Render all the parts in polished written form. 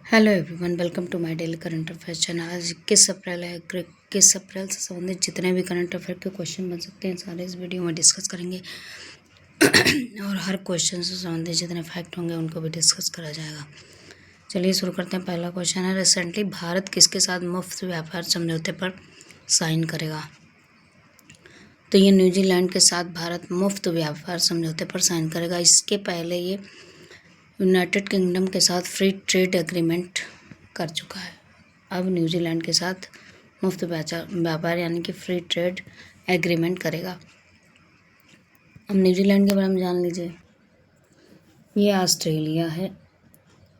Hello everyone, welcome to my daily current affairs channel. आज 21 अप्रैल है। 21 अप्रैल से संबंधित जितने भी करंट अफेयर के क्वेश्चन बन सकते हैं सारे इस वीडियो में डिस्कस करेंगे और हर क्वेश्चन से संबंधित जितने फैक्ट होंगे उनको भी डिस्कस करा जाएगा। चलिए शुरू करते हैं। पहला क्वेश्चन है, रिसेंटली भारत किसके साथ मुफ्त व्यापार समझौते पर साइन करेगा? तो ये न्यूजीलैंड के साथ भारत मुफ्त व्यापार समझौते पर साइन करेगा। इसके पहले ये यूनाइटेड किंगडम के साथ फ्री ट्रेड एग्रीमेंट कर चुका है। अब न्यूजीलैंड के साथ मुफ्त व्यापार यानी कि फ्री ट्रेड एग्रीमेंट करेगा। अब न्यूजीलैंड के बारे में जान लीजिए। ये ऑस्ट्रेलिया है।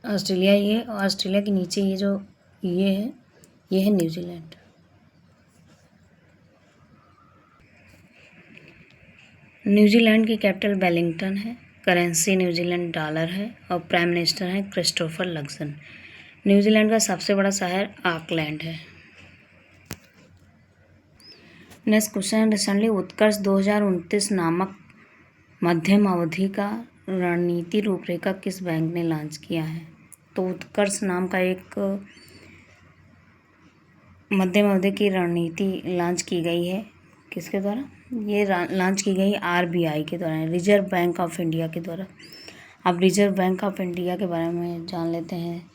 ऑस्ट्रेलिया के नीचे ये जो ये है न्यूजीलैंड। न्यूजीलैंड की कैपिटल वेलिंगटन है। करेंसी न्यूजीलैंड डॉलर है और प्राइम मिनिस्टर हैं क्रिस्टोफर लक्सन। न्यूजीलैंड का सबसे बड़ा शहर ऑकलैंड है। नेक्स्ट क्वेश्चन, रिसेंटली उत्कर्ष 2029 नामक मध्यम अवधि का रणनीति रूपरेखा किस बैंक ने लॉन्च किया है? तो उत्कर्ष नाम का एक मध्यम अवधि की रणनीति लॉन्च की गई है। किसके द्वारा? ये लॉन्च की गई RBI के द्वारा, रिजर्व बैंक ऑफ इंडिया के द्वारा। अब रिजर्व बैंक ऑफ इंडिया के बारे में जान लेते हैं।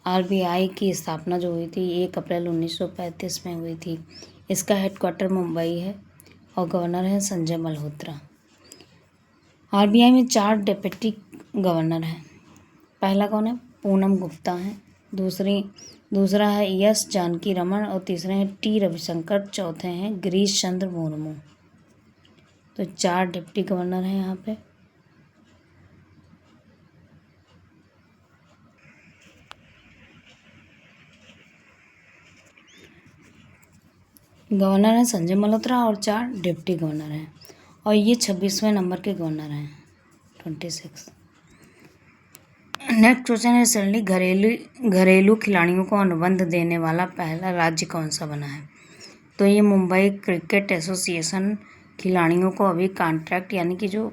RBI की स्थापना जो हुई थी 1 अप्रैल 1935 में हुई थी। इसका हेडक्वार्टर मुंबई है और गवर्नर है संजय मल्होत्रा। RBI में 4 डिप्टी गवर्नर हैं। पहला कौन है? पूनम गुप्ता है। दूसरा है एस जानकी रमन और तीसरे हैं T रविशंकर। चौथे हैं गिरीश चंद्र मुर्मू। तो 4 डिप्टी गवर्नर हैं यहाँ पे। गवर्नर हैं संजय मल्होत्रा और 4 डिप्टी गवर्नर हैं और ये 26वें नंबर के गवर्नर हैं, 26। नेक्स्ट क्वेश्चन है, रिसेंटली घरेलू खिलाड़ियों को अनुबंध देने वाला पहला राज्य कौन सा बना है? तो ये मुंबई क्रिकेट एसोसिएशन खिलाड़ियों को अभी कॉन्ट्रैक्ट यानी कि जो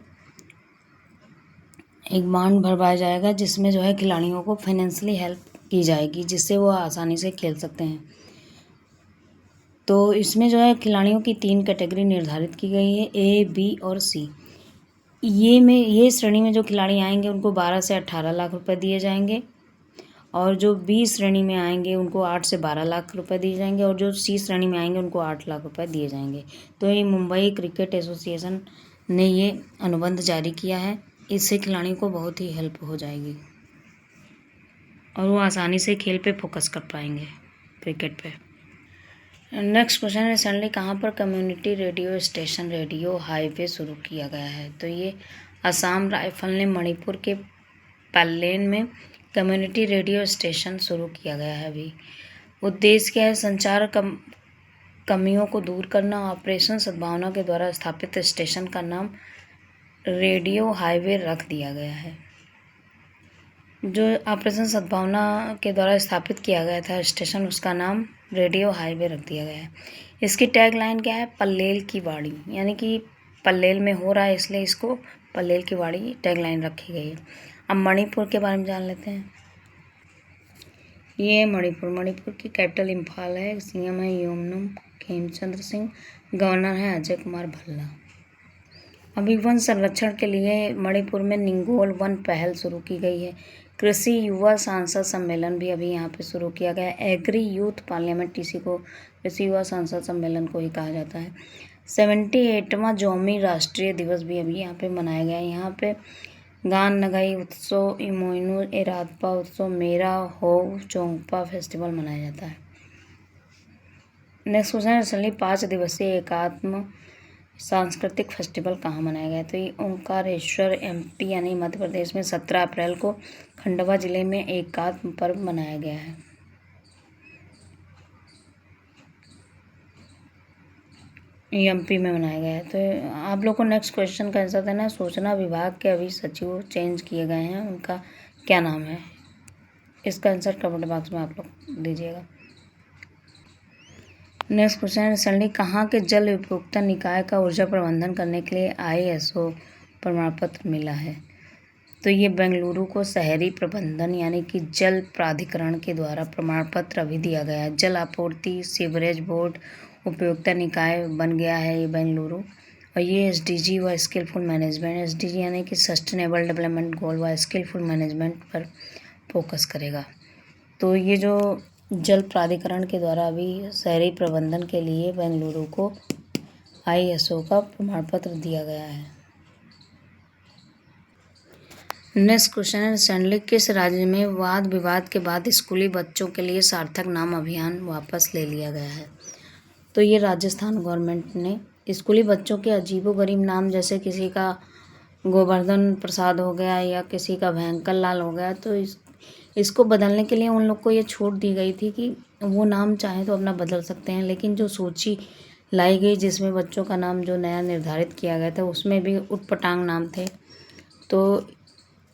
एक बॉन्ड भरवाया जाएगा जिसमें जो है खिलाड़ियों को फाइनेंशियली हेल्प की जाएगी जिससे वो आसानी से खेल सकते हैं। तो इसमें जो है खिलाड़ियों की 3 कैटेगरी निर्धारित की गई है, A, B और C। ये श्रेणी में जो खिलाड़ी आएंगे उनको 12 से 18 लाख रुपए दिए जाएंगे और जो B श्रेणी में आएंगे उनको 8 से 12 लाख रुपए दिए जाएंगे और जो C श्रेणी में आएंगे उनको 8 लाख रुपए दिए जाएंगे। तो ये मुंबई क्रिकेट एसोसिएशन ने ये अनुबंध जारी किया है। इससे खिलाड़ियों को बहुत ही हेल्प हो जाएगी और वो आसानी से खेल पे फोकस कर पाएंगे, क्रिकेट पे। नेक्स्ट क्वेश्चन, रिसेंटली कहाँ पर community radio station radio highway शुरू किया गया है? तो ये असम राइफल ने मणिपुर के पल्लेन में कम्युनिटी रेडियो स्टेशन शुरू किया गया है अभी। उद्देश्य क्या है? संचार कमियों को दूर करना। ऑपरेशन सद्भावना के द्वारा स्थापित स्टेशन का नाम रेडियो हाईवे रख दिया गया है। जो ऑपरेशन सद्भावना के द्वारा स्थापित किया गया था स्टेशन, उसका नाम रेडियो हाईवे रख दिया गया है। इसकी टैगलाइन क्या है? पल्लेल की वाड़ी, यानी कि पल्लेल में हो रहा है इसलिए इसको पल्लेल की वाड़ी टैगलाइन रखी गई है। अब मणिपुर के बारे में जान लेते हैं। ये मणिपुर की कैपिटल इम्फाल है। CM है योमनम खेमचंद्र सिंह। गवर्नर है अजय कुमार भल्ला। अभी वन संरक्षण के लिए मणिपुर में निंगोल वन पहल शुरू की गई है। कृषि युवा सांसद सम्मेलन भी अभी यहाँ पे शुरू किया गया है। एग्री यूथ पार्लियामेंट, इसी को कृषि युवा सांसद सम्मेलन को ही कहा जाता है। 78वां जोमी राष्ट्रीय दिवस भी अभी यहाँ पे मनाया गया है। यहाँ पे गान नगाई उत्सव, इमोइनु एरातपा उत्सव, मेरा हो चोंगपा फेस्टिवल मनाया जाता है। नेक्स्ट क्वेश्चन, रिसेंटली 5 दिवसीय एकात्म सांस्कृतिक फेस्टिवल कहाँ मनाया गया? तो ये ओंकारेश्वर MP यानी मध्य प्रदेश में 17 अप्रैल को खंडवा जिले में एकात्म पर्व मनाया गया है। MP में मनाया गया है। तो आप लोग को नेक्स्ट क्वेश्चन का आंसर देना है। सूचना विभाग के अभी सचिव चेंज किए गए हैं, उनका क्या नाम है? इसका आंसर कमेंट बॉक्स में आप लोग दीजिएगा। नेक्स्ट क्वेश्चन, रिसेंटली कहाँ के जल उपभोक्ता निकाय का ऊर्जा प्रबंधन करने के लिए ISO प्रमाण पत्र मिला है? तो ये बेंगलुरु को शहरी प्रबंधन यानी कि जल प्राधिकरण के द्वारा प्रमाण पत्र अभी दिया गया है। जल आपूर्ति सीवरेज बोर्ड उपयोगिता निकाय बन गया है ये बेंगलुरु। और ये SDG व स्किलफुल मैनेजमेंट, SDG यानी कि सस्टेनेबल डेवलपमेंट गोल व स्किलफुल मैनेजमेंट पर फोकस करेगा। तो ये जो जल प्राधिकरण के द्वारा अभी शहरी प्रबंधन के लिए बेंगलुरु को ISO का प्रमाण पत्र दिया गया है। नेक्स्ट क्वेश्चन है, रिसेंटली किस राज्य में वाद विवाद के बाद स्कूली बच्चों के लिए सार्थक नाम अभियान वापस ले लिया गया है? तो ये राजस्थान गवर्नमेंट ने स्कूली बच्चों के अजीबोगरीब नाम, जैसे किसी का गोवर्धन प्रसाद हो गया या किसी का भयंकर लाल हो गया, तो इसको बदलने के लिए उन लोग को ये छूट दी गई थी कि वो नाम चाहे तो अपना बदल सकते हैं। लेकिन जो सूची लाई गई जिसमें बच्चों का नाम जो नया निर्धारित किया गया था उसमें भी उटपटांग नाम थे। तो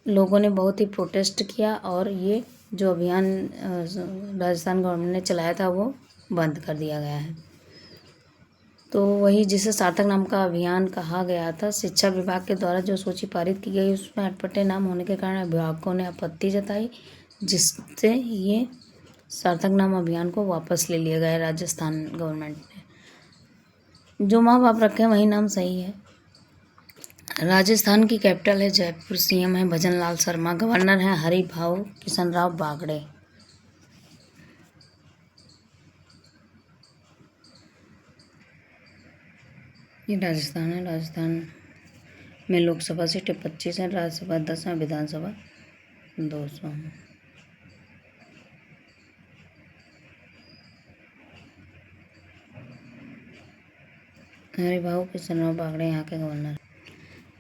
लोगों ने बहुत ही प्रोटेस्ट किया और ये जो अभियान राजस्थान गवर्नमेंट ने चलाया था वो बंद कर दिया गया है। तो वही जिसे सार्थक नाम का अभियान कहा गया था, शिक्षा विभाग के द्वारा जो सूची पारित की गई उसमें अटपटे नाम होने के कारण अभिभावकों ने आपत्ति जताई, जिससे ये सार्थक नाम अभियान को वापस ले लिया गया है राजस्थान गवर्नमेंट ने। जो माँ बाप रखे वही नाम सही है। राजस्थान की कैपिटल है जयपुर, CM है भजन लाल शर्मा, गवर्नर है हरिभाऊ किशन राव बागड़े। ये राजस्थान है। राजस्थान में लोकसभा सीटें 25 हैं, राज्यसभा 10 हैं, विधानसभा 200 हैं। हरिभाऊ किशन राव बागड़े यहाँ के गवर्नर।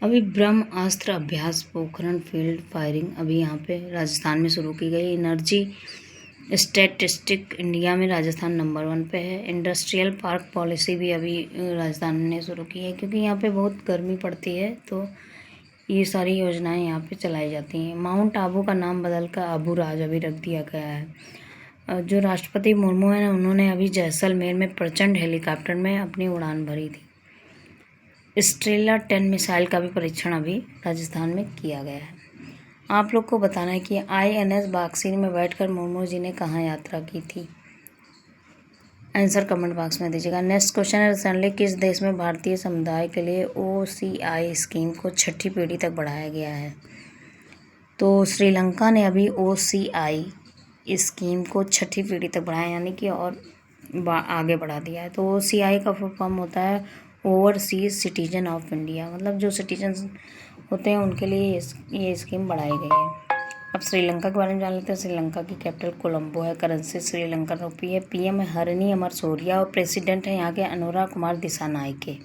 अभी ब्रह्मास्त्र अभ्यास पोखरण फील्ड फायरिंग अभी यहाँ पे राजस्थान में शुरू की गई। एनर्जी स्टैटिस्टिक इंडिया में राजस्थान नंबर 1 पे है। इंडस्ट्रियल पार्क पॉलिसी भी अभी राजस्थान ने शुरू की है, क्योंकि यहाँ पे बहुत गर्मी पड़ती है तो ये सारी योजनाएं यहाँ पे चलाई जाती हैं। माउंट आबू का नाम बदलकर आबू राज अभी रख दिया गया है। जो राष्ट्रपति मुर्मू हैं उन्होंने अभी जैसलमेर में प्रचंड हेलीकॉप्टर में अपनी उड़ान भरी थी। स्ट्रेला 10 मिसाइल का भी परीक्षण अभी राजस्थान में किया गया है। आप लोग को बताना है कि INS बाक्सीर में बैठकर मुर्मू जी ने कहाँ यात्रा की थी। आंसर कमेंट बॉक्स में दीजिएगा। नेक्स्ट क्वेश्चन है, रिसेंटली किस देश में भारतीय समुदाय के लिए OCI स्कीम को 6ठी पीढ़ी तक बढ़ाया गया है? तो श्रीलंका ने अभी OCI स्कीम को 6ठी पीढ़ी तक बढ़ाया, यानी कि और आगे बढ़ा दिया है। तो OCI का फुल फॉर्म होता है ओवरसीज सिटीजन ऑफ इंडिया, मतलब जो सिटीजन होते हैं उनके लिए ये स्कीम बढ़ाई गई है। अब श्रीलंका के बारे में जान लेते हैं। श्रीलंका की कैपिटल कोलंबो है, करेंसी श्रीलंकन रुपी है, PM है हरणी अमर सूरिया और प्रेसिडेंट है यहाँ के अनुराग कुमार दिसानायके।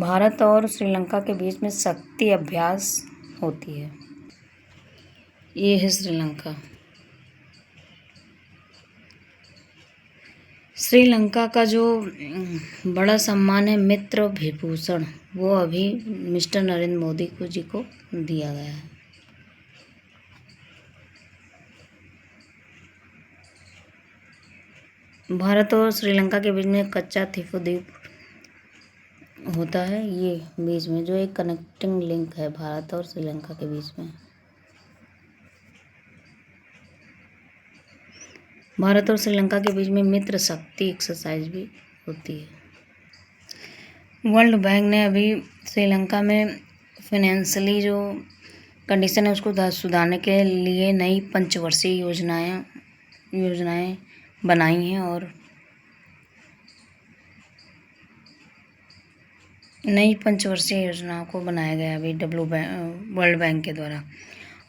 भारत और श्रीलंका के बीच में शक्ति अभ्यास होती है। ये है श्रीलंका। श्रीलंका का जो बड़ा सम्मान है मित्र विभूषण, वो अभी मिस्टर नरेंद्र मोदी जी को दिया गया है। भारत और श्रीलंका के बीच में कच्चा थिफू द्वीप होता है, ये बीच में जो एक कनेक्टिंग लिंक है भारत और श्रीलंका के बीच में। भारत और श्रीलंका के बीच में मित्र शक्ति एक्सरसाइज भी होती है। वर्ल्ड बैंक ने अभी श्रीलंका में फाइनेंशियली जो कंडीशन है उसको सुधारने के लिए नई पंचवर्षीय योजनाएं बनाई हैं और नई पंचवर्षीय योजनाओं को बनाया गया अभी वर्ल्ड बैंक के द्वारा।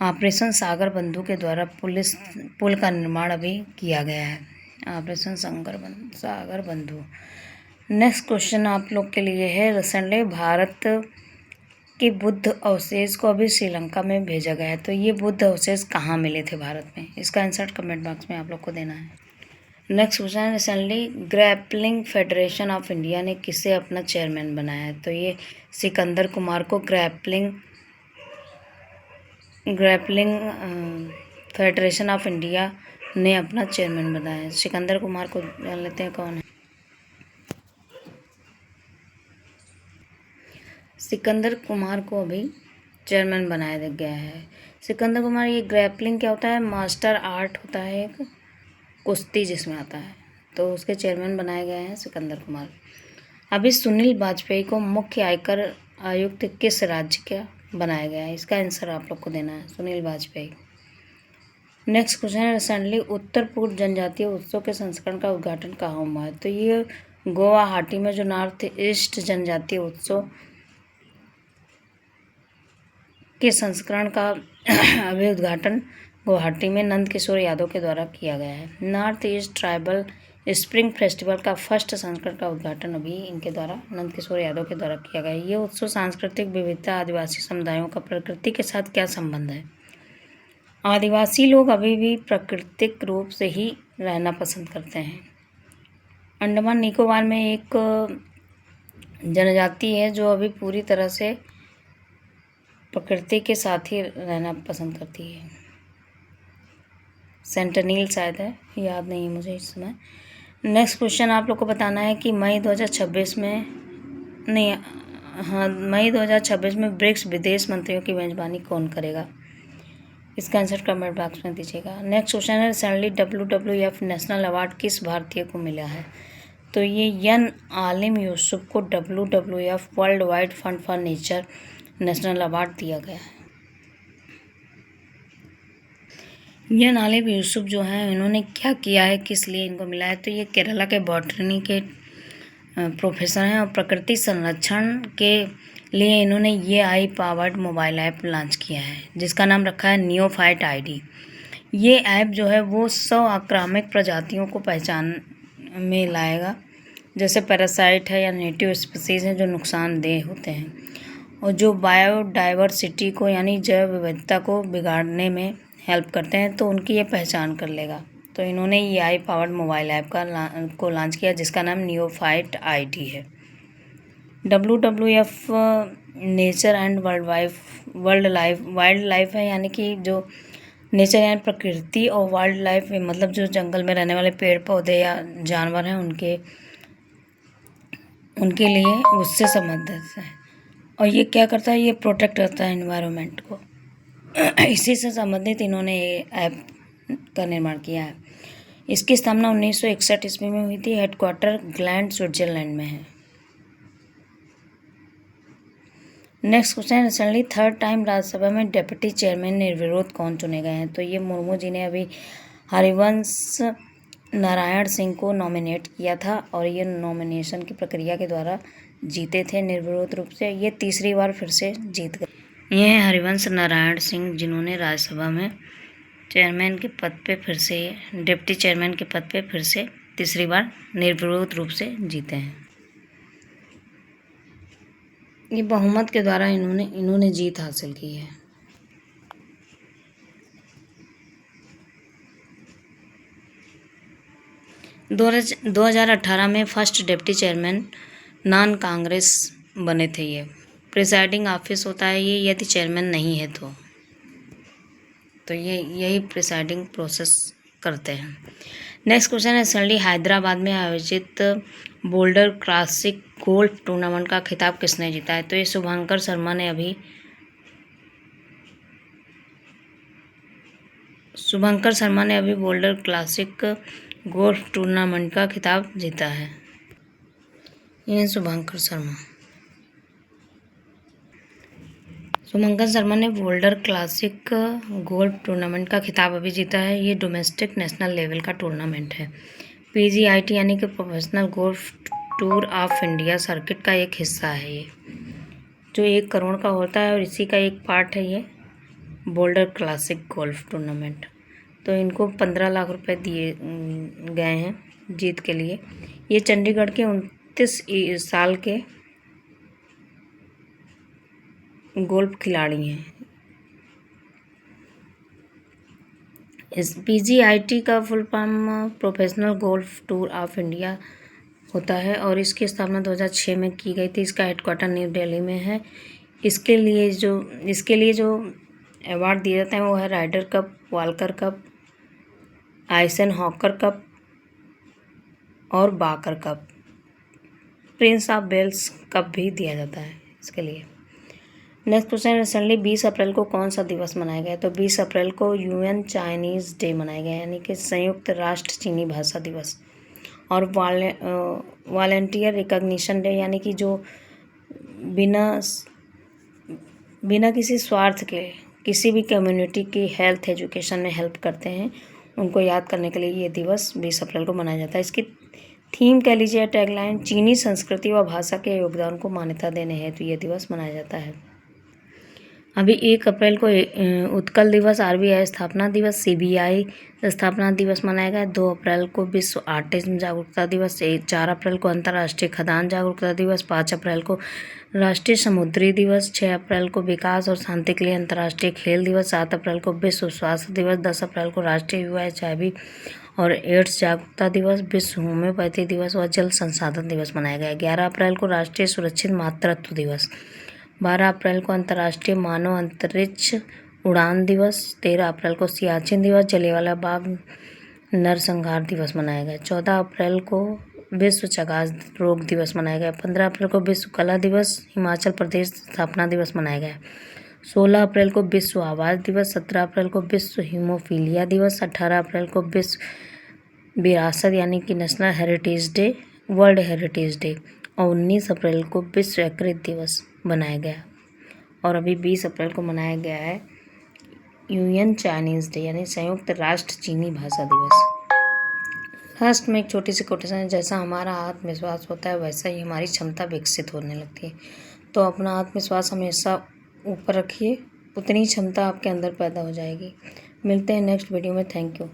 ऑपरेशन सागर बंधु के द्वारा पुल का निर्माण अभी किया गया है। ऑपरेशन सागर बंधु। नेक्स्ट क्वेश्चन आप लोग के लिए है, रिसेंटली भारत के बुद्ध अवशेष को अभी श्रीलंका में भेजा गया है। तो ये बुद्ध अवशेष कहाँ मिले थे भारत में? इसका आंसर कमेंट बॉक्स में आप लोग को देना है। Next question, recently grappling federation of India ने किसे अपना चेयरमैन बनाया है? तो ये सिकंदर कुमार को ग्रैपलिंग फेडरेशन ऑफ इंडिया ने अपना चेयरमैन बनाया है। सिकंदर कुमार को जान लेते हैं कौन है। सिकंदर कुमार को अभी चेयरमैन बनाया गया है। सिकंदर कुमार, ये ग्रैपलिंग क्या होता है? मार्शल आर्ट होता है, एक कुश्ती जिसमें आता है, तो उसके चेयरमैन बनाए गए हैं सिकंदर कुमार। अभी सुनील वाजपेयी को मुख्य आयकर आयुक्त किस राज्य का बनाया गया है? इसका आंसर आप लोग को देना है, सुनील वाजपेयी। नेक्स्ट क्वेश्चन है, रिसेंटली उत्तर पूर्व जनजातीय उत्सव के संस्करण का उद्घाटन कहाँ हुआ है? तो ये गुवाहाटी में जो नॉर्थ ईस्ट जनजातीय उत्सव के संस्करण का अभी उद्घाटन गुवाहाटी में नंद किशोर यादव के द्वारा किया गया है। North east tribal spring festival का फर्स्ट संस्करण का उद्घाटन अभी इनके द्वारा नंद किशोर यादव के द्वारा किया गया है। ये उत्सव सांस्कृतिक विविधता, आदिवासी समुदायों का प्रकृति के साथ क्या संबंध है? आदिवासी लोग अभी भी प्राकृतिक रूप से ही रहना पसंद करते हैं। अंडमान निकोबार में एक जनजाति है जो अभी पूरी तरह से प्रकृति के साथ ही रहना पसंद करती है। सेंटिनील शायद है, याद नहीं है मुझे इस समय। नेक्स्ट क्वेश्चन आप लोग को बताना है कि मई 2026 में मई 2026 में ब्रिक्स विदेश मंत्रियों की मेजबानी कौन करेगा? इसका आंसर कमेंट बॉक्स में दीजिएगा। नेक्स्ट क्वेश्चन है, रिसेंटली WWF नेशनल अवार्ड किस भारतीय को मिला है? तो ये एन आलिम यूसुफ को WWF world wide fund for nature national award दिया गया है। एन आलिम यूसुफ जो है, इन्होंने क्या किया है, किस लिए इनको मिला है? तो ये केरला के बॉटनी के प्रोफेसर हैं और प्रकृति संरक्षण के लिए इन्होंने ये AI powered mobile app launch किया है जिसका नाम रखा है नियोफाइट ID। ये ऐप जो है वो 100 आक्रामक प्रजातियों को पहचान में लाएगा, जैसे पैरासाइट है या नेटिव स्पीसीज हैं जो नुकसानदेह होते हैं और जो बायोडाइवर्सिटी को यानी जैव विविधता को बिगाड़ने में हेल्प करते हैं, तो उनकी ये पहचान कर लेगा। तो इन्होंने ये AI पावर्ड मोबाइल ऐप को लॉन्च किया जिसका नाम नियोफाइट ID है। WWF nature and wild life है, यानी कि जो नेचर यानी प्रकृति और वाइल्ड लाइफ मतलब जो जंगल में रहने वाले पेड़ पौधे या जानवर हैं उनके लिए उससे संबंधित है। और ये क्या करता है? ये प्रोटेक्ट करता है एनवायरनमेंट को। इसी से संबंधित इन्होंने ये ऐप का निर्माण किया है। इसकी स्थापना 1961 ईस्वी में हुई थी। हेडक्वार्टर ग्लैंड स्विट्जरलैंड में है। Next question, recently 3rd time Rajya Sabha में डिप्टी चेयरमैन निर्विरोध कौन चुने गए हैं? तो ये मुर्मू जी ने अभी हरिवंश नारायण सिंह को नॉमिनेट किया था और ये नॉमिनेशन की प्रक्रिया के द्वारा जीते थे निर्विरोध रूप से। ये तीसरी बार फिर से जीत गए। ये हैं हरिवंश नारायण सिंह जिन्होंने राज्यसभा में चेयरमैन के पद पे फिर से डिप्टी चेयरमैन के पद पे फिर से तीसरी बार निर्विरोध रूप से जीते हैं। ये बहुमत के द्वारा इन्होंने जीत हासिल की है। दो 2018 में first deputy chairman non Congress बने थे। ये प्रिसाइडिंग ऑफिस होता है ये, यदि चेयरमैन नहीं है तो ये यही प्रिसाइडिंग प्रोसेस करते हैं। नेक्स्ट क्वेश्चन है, रिसेंटली हैदराबाद में आयोजित बोल्डर क्लासिक गोल्फ टूर्नामेंट का खिताब किसने जीता है? तो ये शुभंकर शर्मा ने अभी बोल्डर क्लासिक गोल्फ टूर्नामेंट का खिताब जीता है। ये शुभंकर शर्मा ने बोल्डर क्लासिक गोल्फ टूर्नामेंट का खिताब अभी जीता है। ये डोमेस्टिक नेशनल लेवल का टूर्नामेंट है। PGIT यानी कि professional golf tour of India circuit का एक हिस्सा है ये, जो 1 करोड़ का होता है और इसी का एक पार्ट है ये बोल्डर क्लासिक गोल्फ टूर्नामेंट। तो इनको 15 लाख रुपए दिए गए हैं जीत के लिए। ये चंडीगढ़ के 29 साल के गोल्फ खिलाड़ी हैं। इस PGIT का full form professional golf tour of India होता है और इसकी स्थापना 2006 में की गई थी। इसका हेडक्वार्टर न्यू दिल्ली में है। इसके लिए जो अवार्ड दिए जाते हैं वो है Ryder cup, Walker cup, Eisenhower cup और Baker cup. Prince of Wales cup भी दिया जाता है इसके लिए। नेक्स्ट क्वेश्चन है रिसेंटली 20 अप्रैल को कौन सा दिवस मनाया गया है? तो 20 अप्रैल को यूएन चाइनीज़ डे मनाया गया, यानी कि संयुक्त राष्ट्र चीनी भाषा दिवस। और वॉलेंटियर रिकॉग्निशन डे, यानी कि जो बिना किसी स्वार्थ के किसी भी कम्युनिटी की हेल्थ एजुकेशन में हेल्प करते हैं, उनको याद करने के लिए ये दिवस 20 अप्रैल को मनाया जाता है। इसकी थीम कह लीजिए, टैगलाइन, चीनी संस्कृति व भाषा के योगदान को मान्यता देने हेतु ये दिवस मनाया जाता है। अभी 1 अप्रैल को उत्कल दिवस, आरबीआई स्थापना दिवस, सीबीआई स्थापना दिवस मनाया गया। 2 अप्रैल को विश्व ऑटिज्म जागरूकता दिवस, 4 अप्रैल को अंतर्राष्ट्रीय खदान जागरूकता दिवस, 5 अप्रैल को राष्ट्रीय समुद्री दिवस, 6 अप्रैल को विकास और शांति के लिए अंतर्राष्ट्रीय खेल दिवस, 7 अप्रैल को विश्व स्वास्थ्य दिवस, 10 अप्रैल को राष्ट्रीय युवा HIV और एड्स जागरूकता दिवस, विश्व होम्योपैथी दिवस व जल संसाधन दिवस मनाया गया। 11 अप्रैल को राष्ट्रीय सुरक्षित मातृत्व दिवस, 12 अप्रैल को अंतर्राष्ट्रीय मानव अंतरिक्ष उड़ान दिवस, 13 अप्रैल को सियाचिन दिवस, जलियांवाला बाग नरसंहार दिवस मनाया गया। 14 अप्रैल को विश्व चगास रोग दिवस मनाया गया। 15 अप्रैल को विश्व कला दिवस, हिमाचल प्रदेश स्थापना दिवस मनाया गया। 16 अप्रैल को विश्व आवाज़ दिवस, 17 अप्रैल को विश्व हीमोफीलिया दिवस, 18 अप्रैल को विश्व विरासत यानी कि national heritage day, world heritage day, और 19 अप्रैल को विश्व यकृत दिवस बनाया गया। और अभी 20 अप्रैल को मनाया गया है यूएन चाइनीज़ डे, यानी संयुक्त राष्ट्र चीनी भाषा दिवस। लास्ट में एक छोटी सी कोटेशन है, जैसा हमारा आत्मविश्वास होता है वैसा ही हमारी क्षमता विकसित होने लगती है। तो अपना आत्मविश्वास हमेशा ऊपर रखिए, उतनी क्षमता आपके अंदर पैदा हो जाएगी। मिलते हैं नेक्स्ट वीडियो में। Thank you.